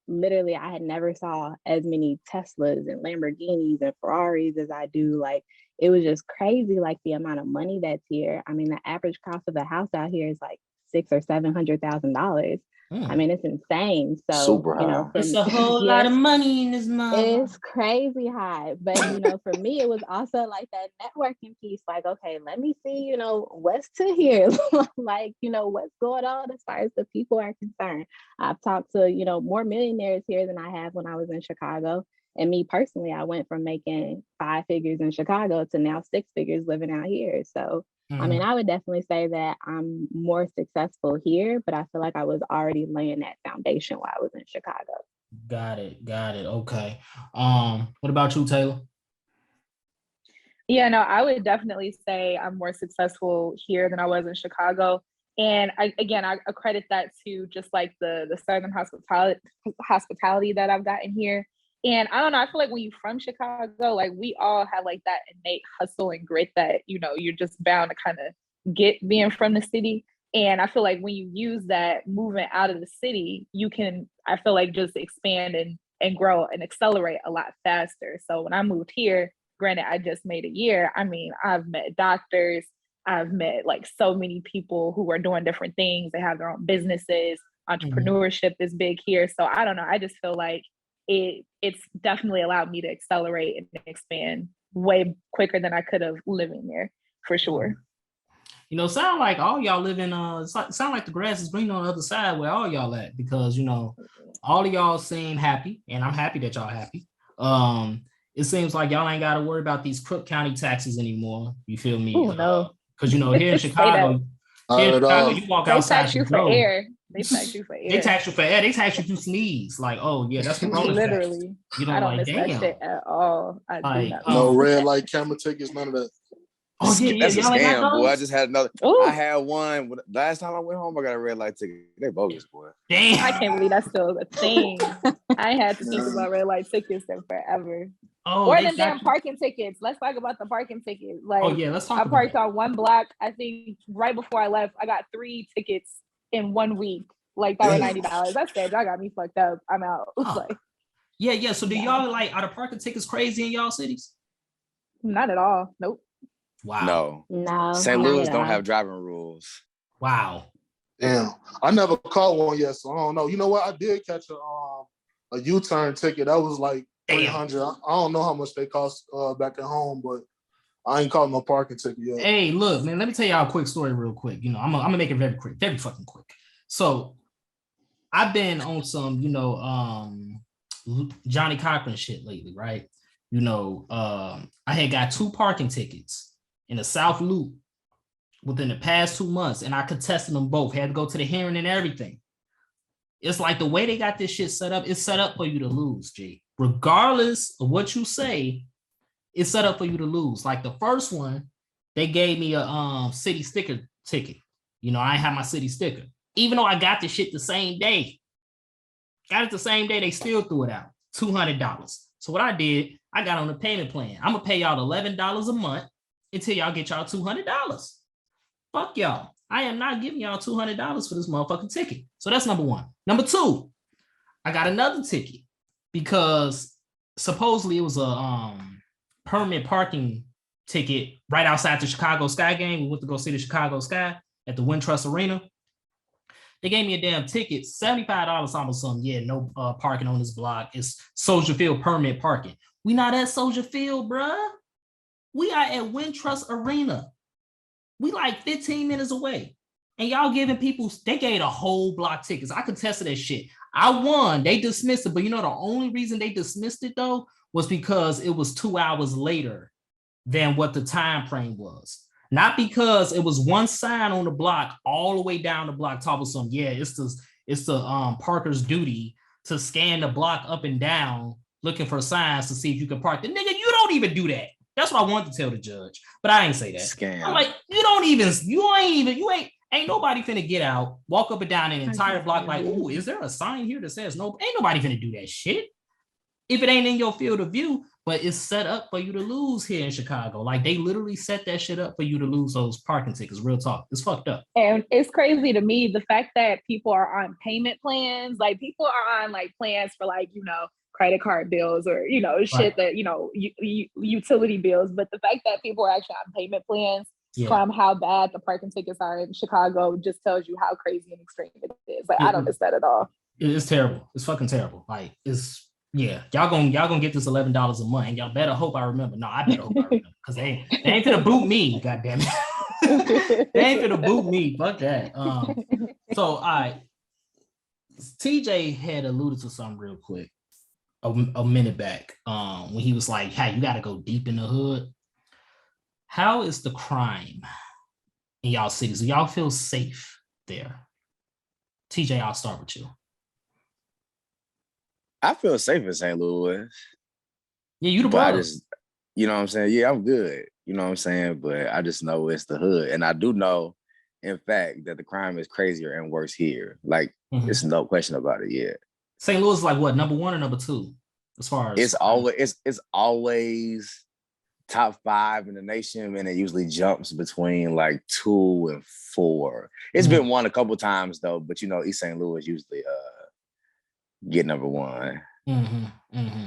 literally I had never saw as many Teslas and Lamborghinis and Ferraris as I do. Like it was just crazy, like the amount of money that's here. I mean, the average cost of a house out here is like $600,000 or $700,000. I mean, it's insane. So super high. It's a whole lot of money in this month. It's crazy high. But for me, it was also like that networking piece. Like, okay, let me see, what's to here. Like, what's going on as far as the people are concerned. I've talked to, more millionaires here than I have when I was in Chicago. And me personally, I went from making 5 figures in Chicago to now 6 figures living out here. So, I mean, I would definitely say that I'm more successful here, but I feel like I was already laying that foundation while I was in Chicago. Got it. Okay. What about you, Taylor? Yeah, no, I would definitely say I'm more successful here than I was in Chicago. And I accredit that to just like the Southern hospitality that I've gotten here. And I don't know, I feel like when you're from Chicago, like we all have like that innate hustle and grit that, you know, you're just bound to kind of get being from the city. And I feel like when you use that moving out of the city, you can, I feel like, just expand and grow and accelerate a lot faster. So when I moved here, granted, I just made a year. I mean, I've met doctors, I've met like so many people who are doing different things. They have their own businesses. Entrepreneurship is big here. So I don't know. I just feel like it's definitely allowed me to accelerate and expand way quicker than I could have living there, for sure. You know, sound like all y'all live in sound like the grass is green on the other side where all y'all at, because you know, all of y'all seem happy, and I'm happy that y'all happy. It seems like y'all ain't got to worry about these Crook County taxes anymore. You feel me? Oh no. Because you know, here in Chicago, you walk outside. They tax you for air. They tax you for air. They tax you for air. They tax you to sneeze. Like, oh yeah, that's Corona. Literally. You know, I don't like, miss that shit at all. I do not. No red light camera tickets, none of that. Oh yeah, that's a scam, boy. I just just had another. Ooh. I had one last time I went home. I got a red light ticket. They bogus, boy. Damn. I can't believe that's still a thing. I had to think about red light tickets in forever. Oh, or the damn parking tickets. Let's talk about the parking tickets. Like, oh yeah, let's talk. I parked on one block. I think right before I left, I got 3 tickets in 1 week. Like that were $90. I said, y'all got me fucked up. I'm out. Like, yeah. So do y'all like, are the parking tickets crazy in y'all cities? Not at all. Nope. Wow. No. St. Louis don't have driving rules. Wow. Damn, I never caught one yet, so I don't know. You know what? I did catch a U-turn ticket. That was like $300. I don't know how much they cost back at home, but I ain't caught no parking ticket yet. Hey, look, man, let me tell y'all a quick story real quick. You know, I'm gonna make it very quick, very fucking quick. So I've been on some, you know, Johnny Cochran shit lately, right? You know, I had got 2 parking tickets in the South Loop within the past 2 months, and I contested them both. Had to go to the hearing and everything. It's like the way they got this shit set up, it's set up for you to lose, G. Regardless of what you say, it's set up for you to lose. Like the first one, they gave me a city sticker ticket. You know, I ain't have my city sticker. Even though I got the shit the same day. Got it the same day, they still threw it out. $200. So what I did, I got on the payment plan. I'm gonna pay y'all $11 a month until y'all get y'all $200. Fuck y'all. I am not giving y'all $200 for this motherfucking ticket. So that's number 1. Number 2, I got another ticket because supposedly it was a permanent parking ticket right outside the Chicago Sky game. We went to go see the Chicago Sky at the Wintrust Arena. They gave me a damn ticket, $75 almost something. Yeah, no parking on this block. It's Soldier Field permanent parking. We not at Soldier Field, bruh. We are at Wintrust Arena. We like 15 minutes away. And y'all giving people, they gave a whole block tickets. I contested that shit. I won. They dismissed it. But you know, the only reason they dismissed it though was because it was 2 hours later than what the time frame was. Not because it was one sign on the block all the way down the block talking some, yeah, it's the parker's duty to scan the block up and down looking for signs to see if you can park. The nigga, you don't even do that. That's what I wanted to tell the judge, but I ain't say that. Scam. I'm like, ain't nobody finna get out, walk up and down an entire block like, ooh, is there a sign here that says no? Ain't nobody finna do that shit. If it ain't in your field of view, but it's set up for you to lose here in Chicago. Like they literally set that shit up for you to lose those parking tickets. Real talk. It's fucked up. And it's crazy to me, the fact that people are on payment plans, like people are on like plans for like, you know, credit card bills or, you know, shit that, you know, utility bills. But the fact that people are actually on payment plans from how bad the parking tickets are in Chicago just tells you how crazy and extreme it is. Like, I don't miss that at all. It's terrible. It's fucking terrible. Like, y'all gonna get this $11 a month, and y'all better hope I remember. No, I better hope I remember, because they ain't gonna boot me. Goddamn it, they ain't gonna boot me. Fuck that. So, all right, TJ had alluded to something real quick. a minute back, when he was like, "Hey, you got to go deep in the hood." How is the crime in y'all cities? Do y'all feel safe there? TJ, I'll start with you. I feel safe in St. Louis. Yeah, you the But I brother. just, you know what I'm saying? Yeah, I'm good. You know what I'm saying? But I just know it's the hood. And I do know, in fact, that the crime is crazier and worse here. Like, it's no question about it. Yeah. St. Louis is like what, number one or number two? As far as it's always top 5 in the nation, and it usually jumps between like 2 and 4. It's been 1 a couple times though, but you know, East St. Louis usually get number 1.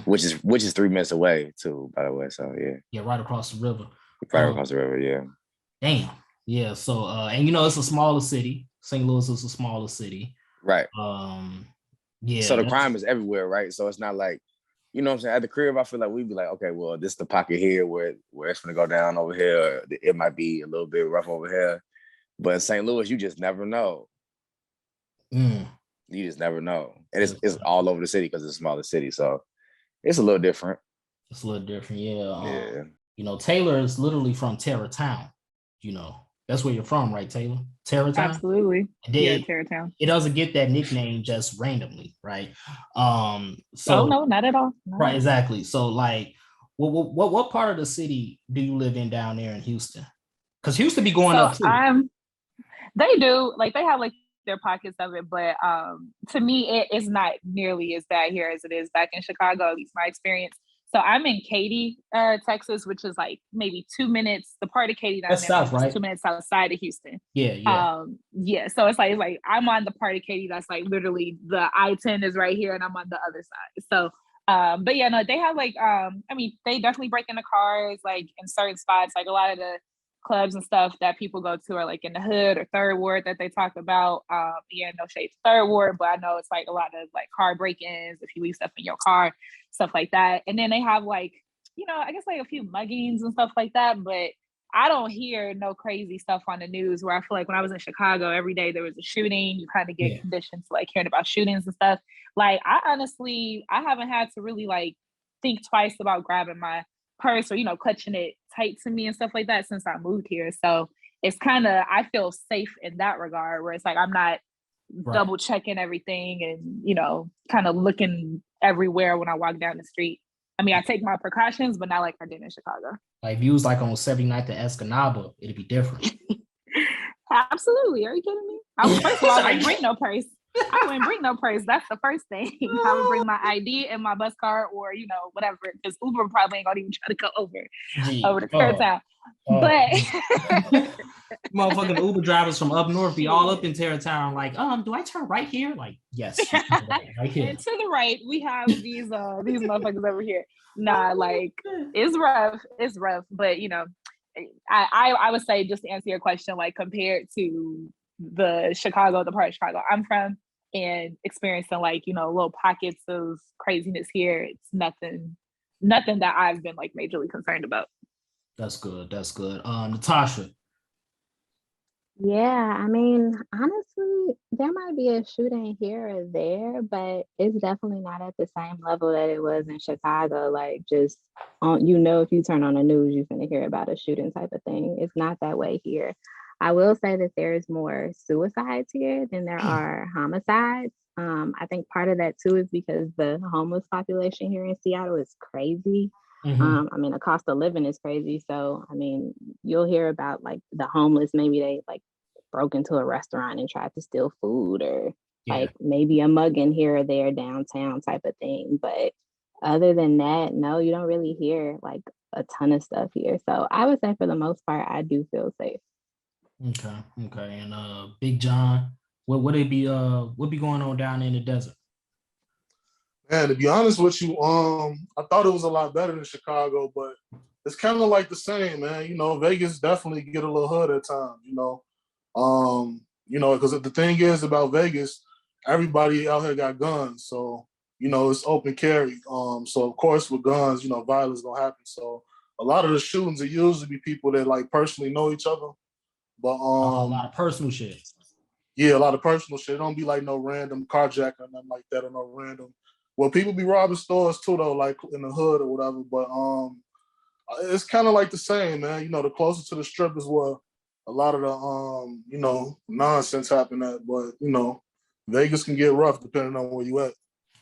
Which is 3 minutes away too, by the way. So yeah, right across the river. Right across the river, yeah. Damn. Yeah. So and you know, it's a smaller city. St. Louis is a smaller city. Right. Yeah. So the crime is everywhere, right? So it's not like, you know what I'm saying? At the crib, I feel like we'd be like, okay, well, this is the pocket here where it's gonna go down over here. It might be a little bit rough over here. But in St. Louis, you just never know. You just never know. And it's all over the city because it's a smaller city. So it's a little different. It's a little different, You know, Taylor is literally from Terratown. You know, that's where you're from, right, Taylor? Terratown? Absolutely. Yeah, Terratown. It doesn't get that nickname just randomly, right? So no, not at all. No. Right, exactly. So like, what part of the city do you live in down there in Houston? Because Houston be going up too. They do, like they have like their pockets of it, but to me it is not nearly as bad here as it is back in Chicago, at least my experience. So I'm in Katy, Texas, which is like maybe 2 minutes. The part of Katy that's south, right? 2 minutes outside of Houston. Yeah. So it's like I'm on the part of Katy that's like literally the I-10 is right here, and I'm on the other side. So, but yeah, no, they have like, I mean, they definitely break into cars like in certain spots. Like a lot of the clubs and stuff that people go to are like in the hood or third ward that they talk about. Yeah, no shade to third ward, but I know it's like a lot of like car break-ins if you leave stuff in your car, stuff like that. And then they have like, you know, I guess like a few muggings and stuff like that, but I don't hear no crazy stuff on the news where I feel like when I was in Chicago, every day there was a shooting. You kind of get conditioned to like hearing about shootings and stuff. Like I haven't had to really like think twice about grabbing my purse or, you know, clutching it tight to me and stuff like that since I moved here. So it's kind of, I feel safe in that regard where it's like I'm not double checking everything and, you know, kind of looking everywhere when I walk down the street. I mean, I take my precautions, but not like I did in Chicago. Like if you was like on 79th and Escanaba, it'd be different. Absolutely. Are you kidding me? First of all, I wouldn't bring no purse. I wouldn't bring no purse. That's the first thing. I would bring my ID and my bus card or, you know, whatever, because Uber probably ain't gonna even try to come over to Terratown. But motherfucking Uber drivers from up north be all up in Terratown, like, do I turn right here? Like, yes, right here. And to the right, we have these motherfuckers over here. Nah, like it's rough. It's rough, but you know, I would say, just to answer your question, like compared to the part of Chicago I'm from, and experiencing like, you know, little pockets of craziness here, it's nothing that I've been like majorly concerned about. That's good. Natasha. Yeah, I mean, honestly, there might be a shooting here or there, but it's definitely not at the same level that it was in Chicago. Like, just you know, if you turn on the news, you're going to hear about a shooting type of thing. It's not that way here. I will say that there's more suicides here than there are homicides. I think part of that too is because the homeless population here in Seattle is crazy. I mean, the cost of living is crazy. So, I mean, you'll hear about like the homeless, maybe they like broke into a restaurant and tried to steal food, or like maybe a mugging here or there downtown type of thing. But other than that, no, you don't really hear like a ton of stuff here. So I would say for the most part, I do feel safe. Okay. And Big John, what be going on down in the desert? Man, to be honest with you, I thought it was a lot better than Chicago, but it's kind of like the same, man. You know, Vegas definitely get a little hood at times, you know. Because the thing is about Vegas, everybody out here got guns, so you know it's open carry. So of course with guns, you know, violence gonna happen. So a lot of the shootings are usually be people that like personally know each other, but a lot of personal shit. Yeah, a lot of personal shit. It don't be like no random carjacking or nothing like that, or no random Well, people be robbing stores too, though, like in the hood or whatever. But it's kind of like the same, man. You know, the closer to the strip is where a lot of the you know, nonsense happen at. But you know, Vegas can get rough depending on where you at.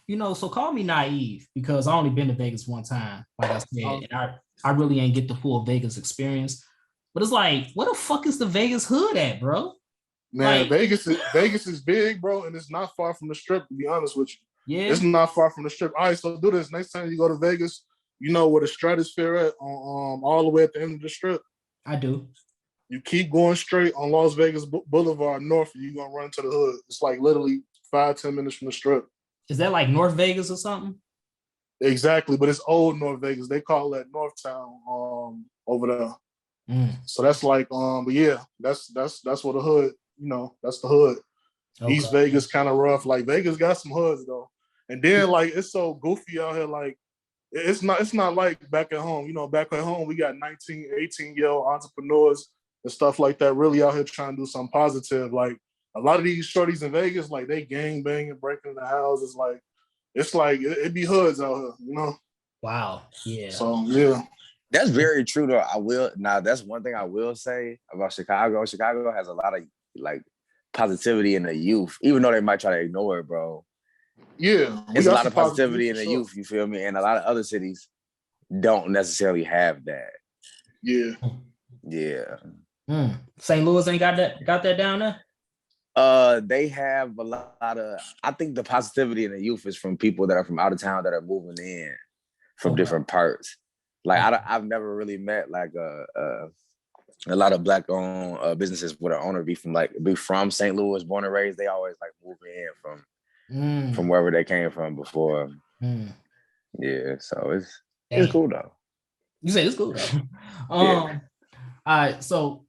You know, so call me naive because I only been to Vegas one time, like I said, Um, and I really ain't get the full Vegas experience. But it's like, where the fuck is the Vegas hood at, bro? Man, Like, Vegas is big, bro, and it's not far from the strip, to be honest with you. yeah, It's not far from the strip. All right, so do this. Next time you go to Vegas, you know where the Stratosphere at, on all the way at the end of the strip. I do. You keep going straight on Las Vegas Boulevard north, and you're gonna run to the hood. It's like literally 5-10 minutes from the strip. Is that like North Vegas or something? Exactly, but it's old North Vegas. They call that Northtown over there. So that's like but yeah, that's where the hood, you know, that's the hood. Okay. East Vegas kind of rough. Like Vegas got some hoods though. And then like it's so goofy out here, like it's not like back at home. You know, back at home we got 19, 18-year-old entrepreneurs and stuff like that really out here trying to do something positive. Like a lot of these shorties in Vegas, like they gang banging, breaking the houses, like it's like it be hoods out here, you know. Wow. Yeah. So yeah. That's very true though. That's one thing I will say about Chicago. Chicago has a lot of like positivity in the youth, even though they might try to ignore it, bro. Yeah. There's a lot of positivity in the youth, you feel me? And a lot of other cities don't necessarily have that. Yeah. Yeah. St. Louis ain't got that down there? They have a lot of, I think the positivity in the youth is from people that are from out of town that are moving in from different parts. Like I've never really met like a lot of Black-owned businesses where the owner be from St. Louis, born and raised. They always like moving in from wherever they came from before. Yeah, so it's cool though. You say it's cool though. All right, so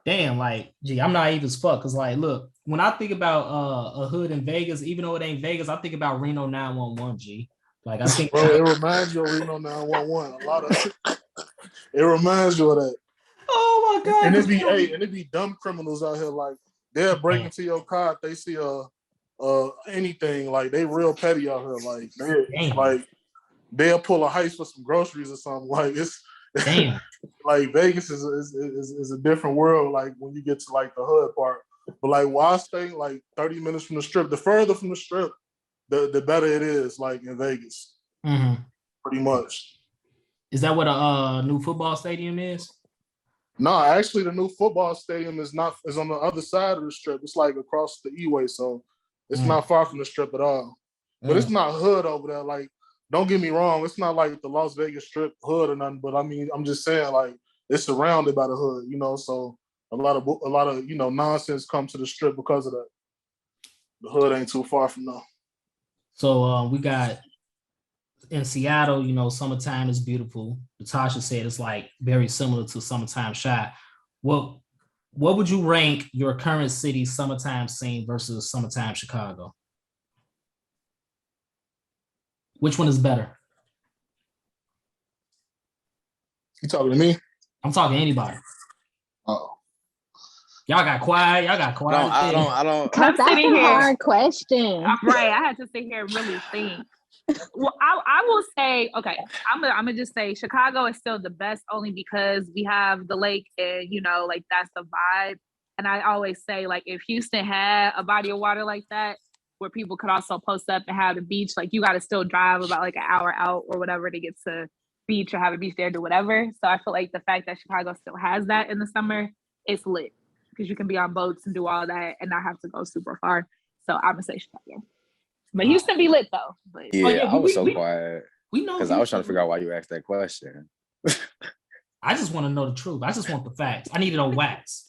damn, like, gee, I'm naive as fuck. Cause like, look, when I think about a hood in Vegas, even though it ain't Vegas, I think about Reno 911. G. Like I think, bro, it reminds you of Reno 911. A lot of it reminds you of that. Oh my god! And it be dumb criminals out here. Like they'll break into your car if they see anything. Like they real petty out here. Like they'll pull a heist for some groceries or something. Like it's damn. Like Vegas is a different world. Like when you get to like the hood part. But like while I stay like 30 minutes from the strip, the further from the strip, the better it is, like in Vegas. Pretty much. Is that what a new football stadium is? No, actually the new football stadium is on the other side of the strip. It's like across the E-way, so it's not far from the strip at all. But it's not hood over there. Like, don't get me wrong, it's not like the Las Vegas Strip hood or nothing, but I mean, I'm just saying, like, it's surrounded by the hood, you know, so a lot of you know, nonsense comes to the strip because of that. The hood ain't too far from there. So we got in Seattle, you know, summertime is beautiful. Natasha said it's like very similar to summertime Chi. What would you rank your current city's summertime scene versus summertime Chicago? Which one is better? You talking to me? I'm talking to anybody. Oh. Y'all got quiet. No, I don't. That's a hard question. Right. I had to sit here and really think. Well, I will say, okay, I'm gonna just say Chicago is still the best only because we have the lake and, you know, like that's the vibe. And I always say, like, if Houston had a body of water like that, where people could also post up and have the beach, like you got to still drive about like an hour out or whatever to get to beach or have a beach there, do whatever. So I feel like the fact that Chicago still has that in the summer, it's lit because you can be on boats and do all that and not have to go super far. So I'm gonna say Chicago. But Houston be lit though. But yeah, I was so quiet. We know because I was trying to figure out why you asked that question. I just want to know the truth. I just want the facts. I need it on wax.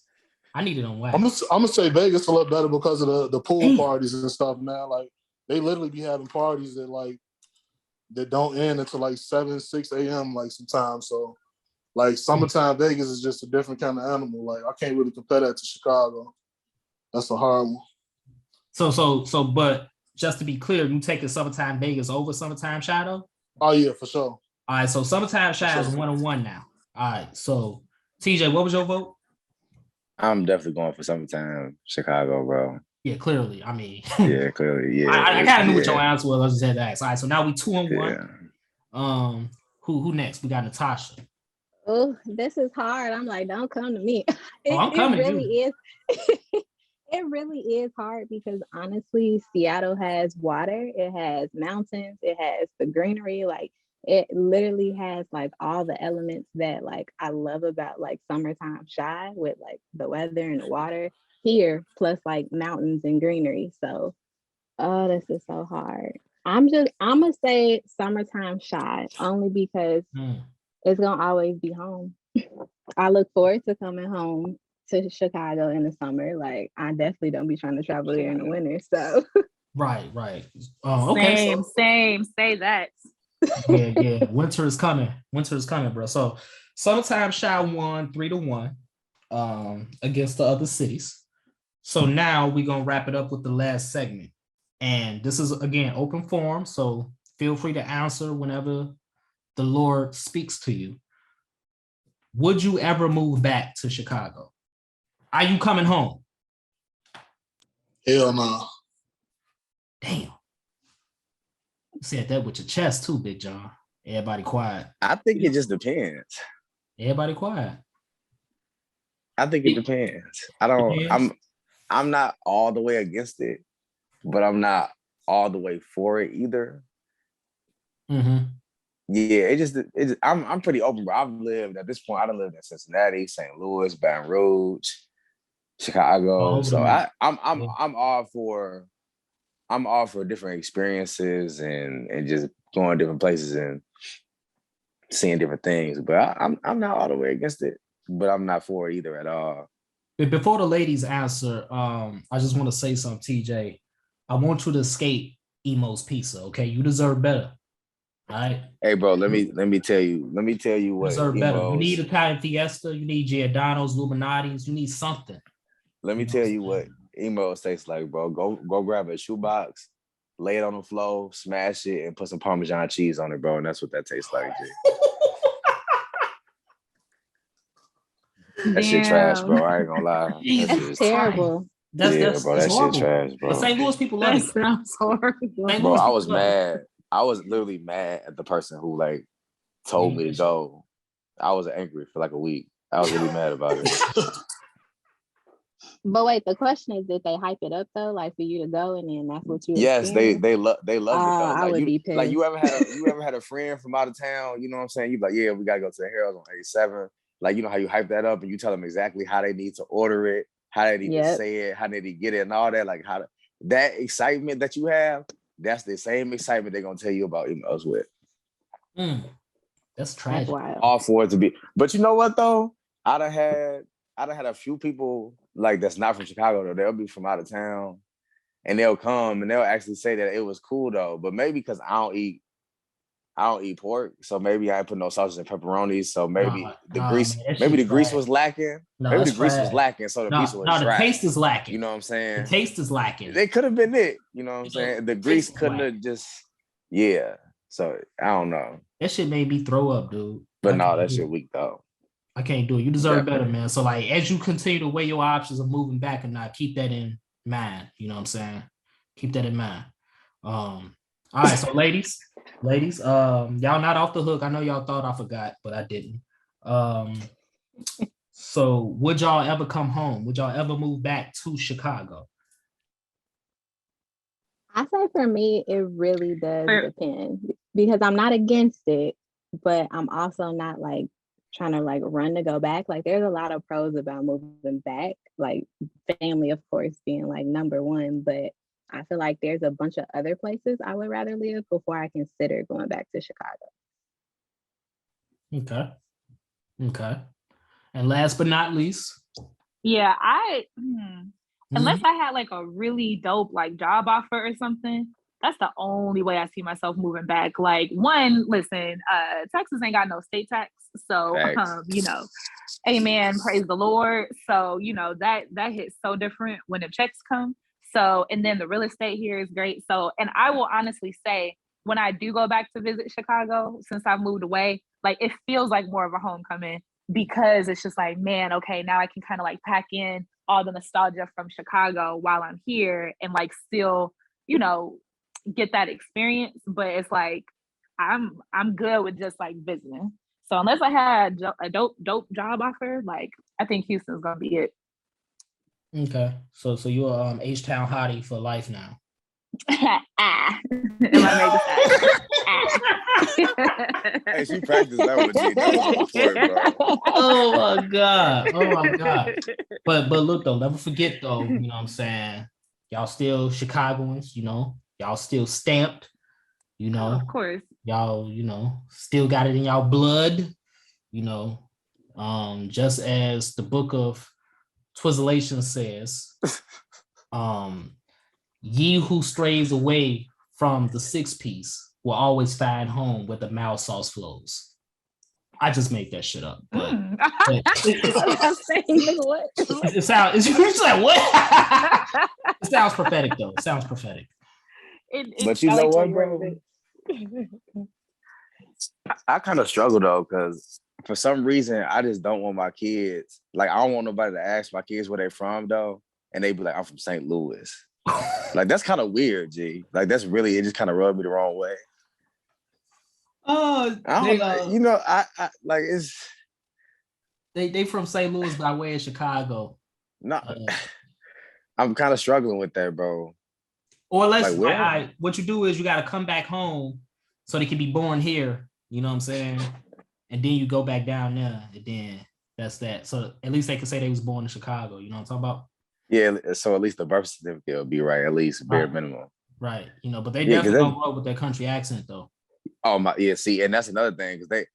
I'm gonna say Vegas a little better because of the pool parties and stuff now. Like they literally be having parties that don't end until like 6 a.m. like sometimes. So like summertime Vegas is just a different kind of animal. Like I can't really compare that to Chicago. That's a hard one. So but just to be clear, you taking summertime Vegas over summertime Shadow? Oh yeah, for sure. All right, so summertime Shadow is 1-1 now. All right, so TJ, what was your vote? I'm definitely going for summertime Chicago, bro. Yeah, clearly. I mean, Yeah, clearly. Yeah. I kind of knew what your yeah. answer was. I just had to ask. All right, so now we 2-1. Yeah. Who next? We got Natasha. Oh, this is hard. I'm like, don't come to me. Oh, I'm It coming to really you. is. It really is hard because honestly, Seattle has water, it has mountains, it has the greenery. Like it literally has like all the elements that like I love about like summertime shy with like the weather and the water here, plus like mountains and greenery. So, oh, this is so hard. I'm gonna say summertime shy only because it's gonna always be home. I look forward to coming home to Chicago in the summer. Like I definitely don't be trying to travel there in the winter. So Right. Okay. Same. Say that. Yeah. Winter is coming. Bro. So summertime shy won 3-1 against the other cities. So now we're gonna wrap it up with the last segment. And this is again open forum. So feel free to answer whenever the Lord speaks to you. Would you ever move back to Chicago? Are you coming home? Hell no. Damn. You said that with your chest too, Big John. Everybody quiet. I think it just depends. Everybody quiet. I think it depends. I'm not all the way against it, but I'm not all the way for it either. Mm-hmm. Yeah, I'm pretty open, bro. At this point, I've lived in Cincinnati, St. Louis, Baton Rouge, Chicago. So I'm all for different experiences and just going different places and seeing different things. But I'm not all the way against it, but I'm not for it either at all. Before the ladies answer, I just want to say something, TJ. I want you to escape Emo's pizza. Okay, you deserve better. All right. Hey, bro, let me tell you what deserve better. You need Emo's. Italian Fiesta. You need Giordano's, Illuminati's. You need something. Let me tell you what Emo's tastes like, bro. Go grab a shoebox, lay it on the floor, smash it, and put some Parmesan cheese on it, bro. And that's what that tastes like, G. That shit trash, bro. I ain't gonna lie. that's terrible. That's that horrible. shit trash, bro. But St. Louis people love it. That sounds horrible. Bro, I was mad. I was literally mad at the person who like told me to go. I was angry for like a week. I was really mad about it. But wait, the question is, did they hype it up though, like for you to go, and then that's what you? Yes, they loved it though. I would be pissed. Like you ever had a friend from out of town? You know what I'm saying? You like, yeah, we gotta go to the Harold's on 87. Like, you know how you hype that up and you tell them exactly how they need to order it, how they need to say it, how they need to get it, and all that. Like that excitement that you have, that's the same excitement they're gonna tell you about emails with. That's tragic. All for it to be, but you know what though? I'd have had a few people like that's not from Chicago though. They'll be from out of town, and they'll come and they'll actually say that it was cool though. But maybe because I don't eat pork, so maybe I ain't put no sausage and pepperonis. So maybe the grease was lacking. Maybe the grease was lacking, so the pizza was the taste is lacking. You know what I'm saying? The taste is lacking. It could have been it. You know what I'm saying? The grease couldn't have just. Yeah. So I don't know. That shit made me throw up, dude. But no, that shit weak though. I can't do it. You deserve better, man. So like, as you continue to weigh your options of moving back or not, keep that in mind. You know what I'm saying? Keep that in mind. All right, so ladies, y'all not off the hook. I know y'all thought I forgot, but I didn't. So would y'all ever come home? Would y'all ever move back to Chicago? I say for me, it really does depend because I'm not against it, but I'm also not like trying to like run to go back. Like there's a lot of pros about moving back, like family, of course, being like number one, but I feel like there's a bunch of other places I would rather live before I consider going back to Chicago. Okay. And last but not least. Yeah, unless I had like a really dope like job offer or something, that's the only way I see myself moving back. Like listen, Texas ain't got no state tax. So, amen, praise the Lord. So, that hits so different when the checks come. So, and then the real estate here is great. So, and I will honestly say, when I do go back to visit Chicago, since I've moved away, like it feels like more of a homecoming because it's just like, man, okay, now I can kind of like pack in all the nostalgia from Chicago while I'm here and like still, you know, get that experience. But it's like I'm good with just like visiting. So unless I had a dope job offer, like I think Houston's gonna be it. Okay, so you're H-Town hottie for life now. Hey, she practiced that one, G. That was on point, bro. Oh my god. But look though, never forget though, you know what I'm saying? Y'all still Chicagoans, you know, y'all still stamped, you know. Oh, of course. Y'all, you know, still got it in y'all blood, you know. Just as the book of Twizzlation says, ye who strays away from the 6-piece will always find home where the mild sauce flows. I just made that shit up. But it sounds like what? It sounds prophetic though. It sounds prophetic. But you know what, bro? I kind of struggle though, because for some reason I just don't want my kids. Like I don't want nobody to ask my kids where they're from though, and they be like, "I'm from St. Louis." Like that's kind of weird, G. Like that's really, it just kind of rubbed me the wrong way. I don't, you know, I like it's. They from St. Louis by way of Chicago. No, I'm kind of struggling with that, bro. Or unless what you do is you got to come back home so they can be born here. You know what I'm saying? And then you go back down there, and then that's that. So at least they can say they was born in Chicago. You know what I'm talking about? Yeah, so at least the birth certificate will be right, at least bare minimum. Right, you know, but they definitely don't roll with their country accent though. Oh my, yeah. See, and that's another thing because they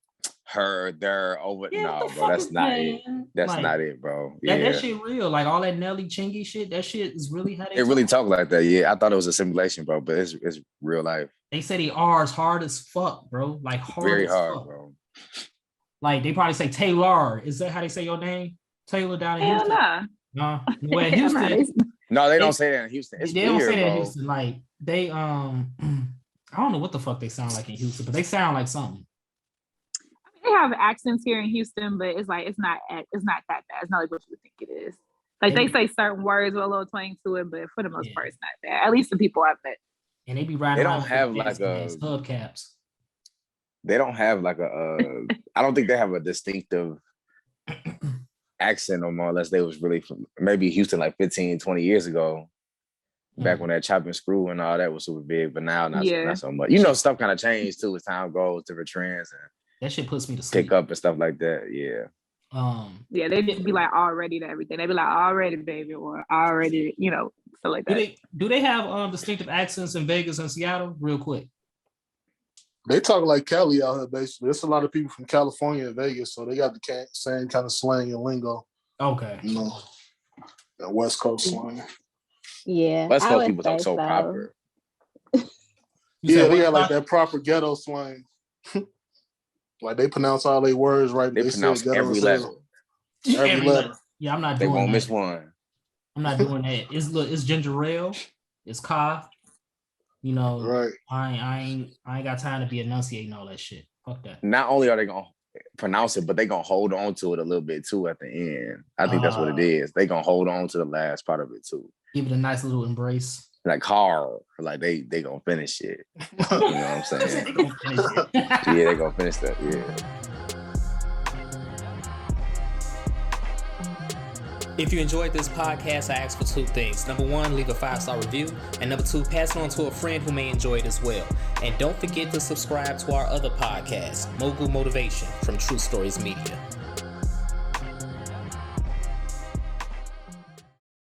heard they're over. Yeah, no, bro, that's not it. That's like, not it, bro. Yeah, that shit real. Like all that Nelly Chingy shit. That shit is really how they. It really talk like that. Yeah, I thought it was a simulation, bro, but it's real life. They say the R's hard as fuck, bro. Like hard. Very as hard, fuck. bro. Like they probably say Taylor. Is that how they say your name? Taylor down in Houston. No, in Houston. No, they don't say that in Houston. It's they weird, don't say that bro. in Houston. Like they I don't know what the fuck they sound like in Houston, but they sound like something. They have accents here in Houston, but it's like it's not that bad. It's not like what you would think it is. Like they say certain words with a little twang to it, but for the most part, it's not bad. At least the people I've met. And they be riding. They don't have like a hubcaps. They don't have like a. I don't think they have a distinctive accent no more, unless they was really from maybe Houston like 15, 20 years ago. Back when that chop and screw and all that was super big, but now not so much. You know, stuff kind of changed too as time goes, different trends and that shit puts me to sleep. Pick up and stuff like that. Yeah. Yeah, they just be like already to everything. They be like already, baby, or already, you know, stuff like that. Do they have distinctive accents in Vegas and Seattle? Real quick. They talk like Cali out here, basically. There's a lot of people from California and Vegas, so they got the same kind of slang and lingo. Okay. You know, that West Coast slang. Yeah. West Coast people talk so proper. Yeah, they got like that proper ghetto slang. Like they pronounce all their words right. They pronounce every letter. Every letter. Yeah, I'm not doing that. They won't that. miss one. I'm not doing that. It's ginger ale. It's Ka. You know, right. I ain't got time to be enunciating all that shit. Fuck that. Not only are they gonna pronounce it, but they gonna hold on to it a little bit too at the end. I think that's what it is. They gonna hold on to the last part of it too. Give it a nice little embrace. Like hard, like they gonna finish it. You know what I'm saying? They gonna finish it. Yeah, they gonna finish that. Yeah. If you enjoyed this podcast, I ask for 2 things. Number 1, leave a 5-star review. And number 2, pass it on to a friend who may enjoy it as well. And don't forget to subscribe to our other podcast, Mogul Motivation from True Stories Media.